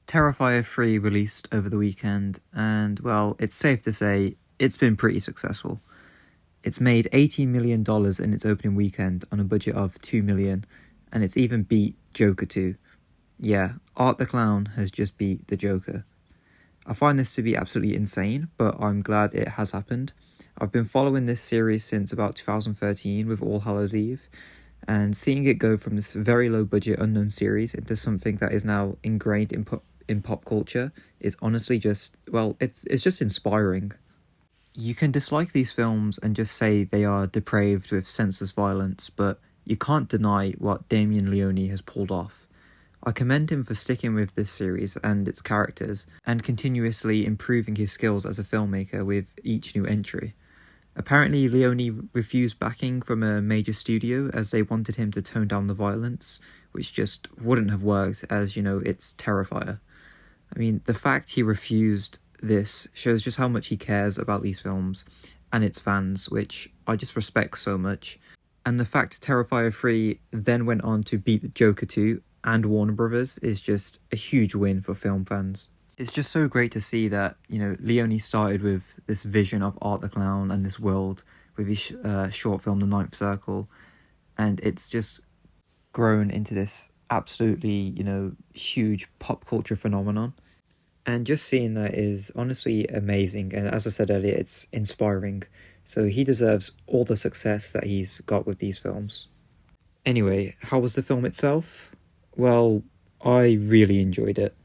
Terrifier 3 released over the weekend, and well, it's safe to say it's been pretty successful. It's made $18 million in its opening weekend on a budget of $2 million, and it's even beat Joker 2. Yeah, Art the Clown has just beat the Joker. I find this to be absolutely insane, but I'm glad it has happened. I've been following this series since about 2013 with All Hallows Eve, and seeing it go from this very low budget unknown series into something that is now ingrained in pop culture is honestly just, well, it's just inspiring. You can dislike these films and just say they are depraved with senseless violence, but you can't deny what Damien Leone has pulled off. I commend him for sticking with this series and its characters, and continuously improving his skills as a filmmaker with each new entry. Apparently, Leone refused backing from a major studio as they wanted him to tone down the violence, which just wouldn't have worked as, it's Terrifier. I mean, the fact he refused this shows just how much he cares about these films and its fans, which I just respect so much. And the fact Terrifier 3 then went on to beat the Joker 2 and Warner Brothers is just a huge win for film fans. It's just so great to see that, Leone started with this vision of Art the Clown and this world with his short film, The Ninth Circle, and it's just grown into this absolutely, huge pop culture phenomenon. And just seeing that is honestly amazing. And as I said earlier, it's inspiring. So he deserves all the success that he's got with these films. Anyway, how was the film itself? Well, I really enjoyed it.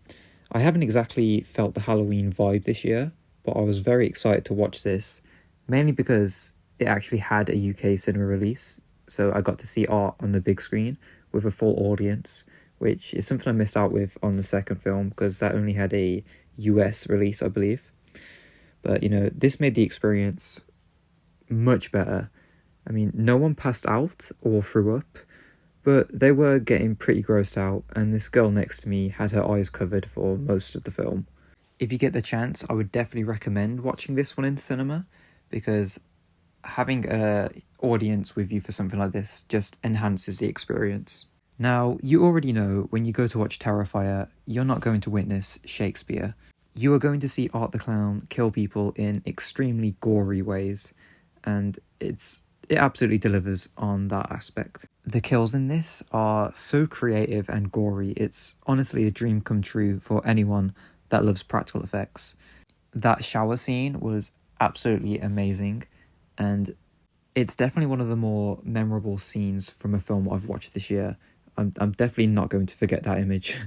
I haven't exactly felt the Halloween vibe this year, but I was very excited to watch this, mainly because it actually had a UK cinema release, so I got to see Art on the big screen with a full audience, which is something I missed out with on the second film, because that only had a US release, I believe. But, this made the experience much better. I mean, no one passed out or threw up, but they were getting pretty grossed out, and this girl next to me had her eyes covered for most of the film. If you get the chance, I would definitely recommend watching this one in cinema, because having an audience with you for something like this just enhances the experience. Now, you already know when you go to watch Terrifier, you're not going to witness Shakespeare. You are going to see Art the Clown kill people in extremely gory ways, and it absolutely delivers on that aspect. The kills in this are so creative and gory, it's honestly a dream come true for anyone that loves practical effects. That shower scene was absolutely amazing, and it's definitely one of the more memorable scenes from a film I've watched this year. I'm definitely not going to forget that image.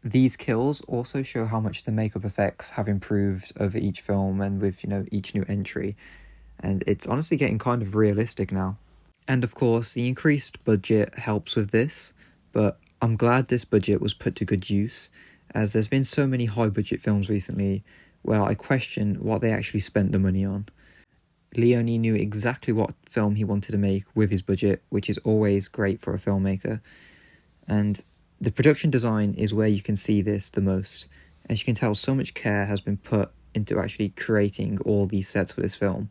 These kills also show how much the makeup effects have improved over each film and with, each new entry. And it's honestly getting kind of realistic now. And of course, the increased budget helps with this, but I'm glad this budget was put to good use, as there's been so many high-budget films recently where I question what they actually spent the money on. Leone knew exactly what film he wanted to make with his budget, which is always great for a filmmaker. And the production design is where you can see this the most. As you can tell, so much care has been put into actually creating all these sets for this film,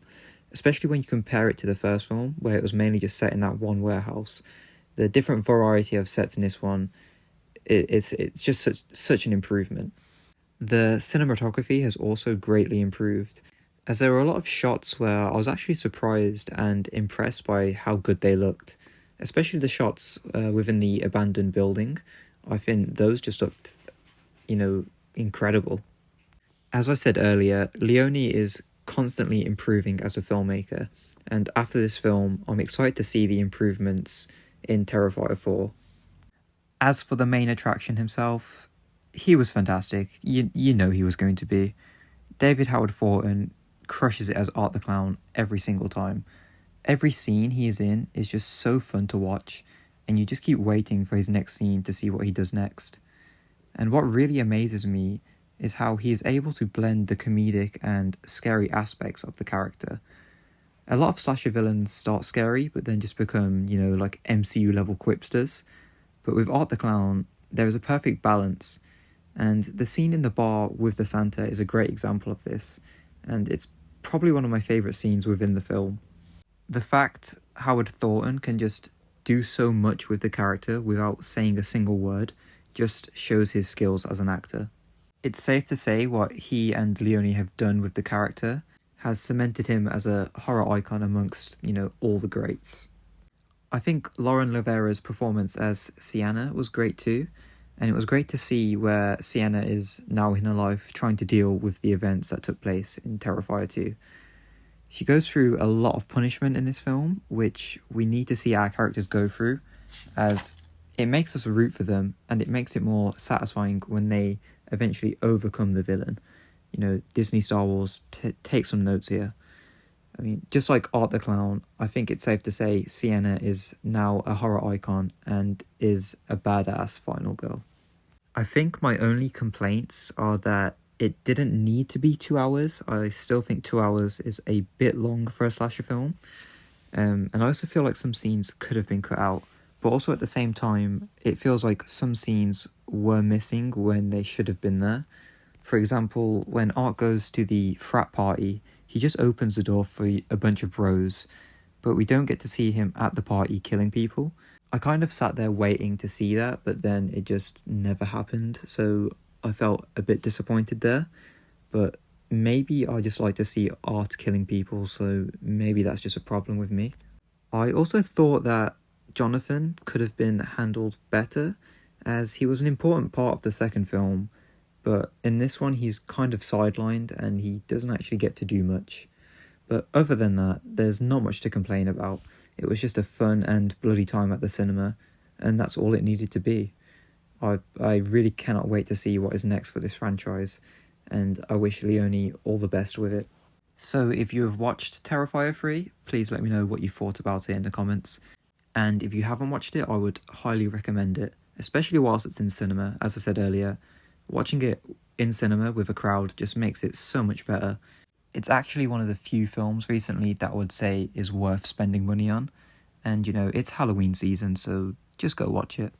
especially when you compare it to the first film, where it was mainly just set in that one warehouse. The different variety of sets in this one, it's just such an improvement. The cinematography has also greatly improved, as there were a lot of shots where I was actually surprised and impressed by how good they looked, especially the shots within the abandoned building. I think those just looked, incredible. As I said earlier, Leone is constantly improving as a filmmaker, and after this film, I'm excited to see the improvements in Terrifier 4. As for the main attraction himself, he was fantastic. You know he was going to be. David Howard Thornton crushes it as Art the Clown every single time. Every scene he is in is just so fun to watch, and you just keep waiting for his next scene to see what he does next. And what really amazes me is how he is able to blend the comedic and scary aspects of the character. A lot of slasher villains start scary, but then just become, like MCU level quipsters. But with Art the Clown, there is a perfect balance, and the scene in the bar with the Santa is a great example of this, and it's probably one of my favourite scenes within the film. The fact Howard Thornton can just do so much with the character without saying a single word just shows his skills as an actor. It's safe to say what he and Leone have done with the character has cemented him as a horror icon amongst, all the greats. I think Lauren Lavera's performance as Sienna was great too, and it was great to see where Sienna is now in her life trying to deal with the events that took place in Terrifier 2. She goes through a lot of punishment in this film, which we need to see our characters go through, as it makes us root for them, and it makes it more satisfying when they eventually overcome the villain. Disney Star Wars take some notes here. I mean, just like Art the Clown, I think it's safe to say Sienna is now a horror icon and is a badass final girl. I think my only complaints are that it didn't need to be 2 hours. I still think 2 hours is a bit long for a slasher film. And I also feel like some scenes could have been cut out. But also at the same time, it feels like some scenes were missing when they should have been there. For example, when Art goes to the frat party, he just opens the door for a bunch of bros, but we don't get to see him at the party killing people. I kind of sat there waiting to see that, but then it just never happened, so I felt a bit disappointed there. But maybe I just like to see Art killing people, so maybe that's just a problem with me. I also thought that Jonathan could have been handled better, as he was an important part of the second film, but in this one he's kind of sidelined and he doesn't actually get to do much. But other than that, there's not much to complain about. It was just a fun and bloody time at the cinema, and that's all it needed to be. I really cannot wait to see what is next for this franchise, and I wish Leone all the best with it. So if you have watched Terrifier 3, please let me know what you thought about it in the comments. And if you haven't watched it, I would highly recommend it, especially whilst it's in cinema. As I said earlier, watching it in cinema with a crowd just makes it so much better. It's actually one of the few films recently that I would say is worth spending money on. And it's Halloween season, so just go watch it.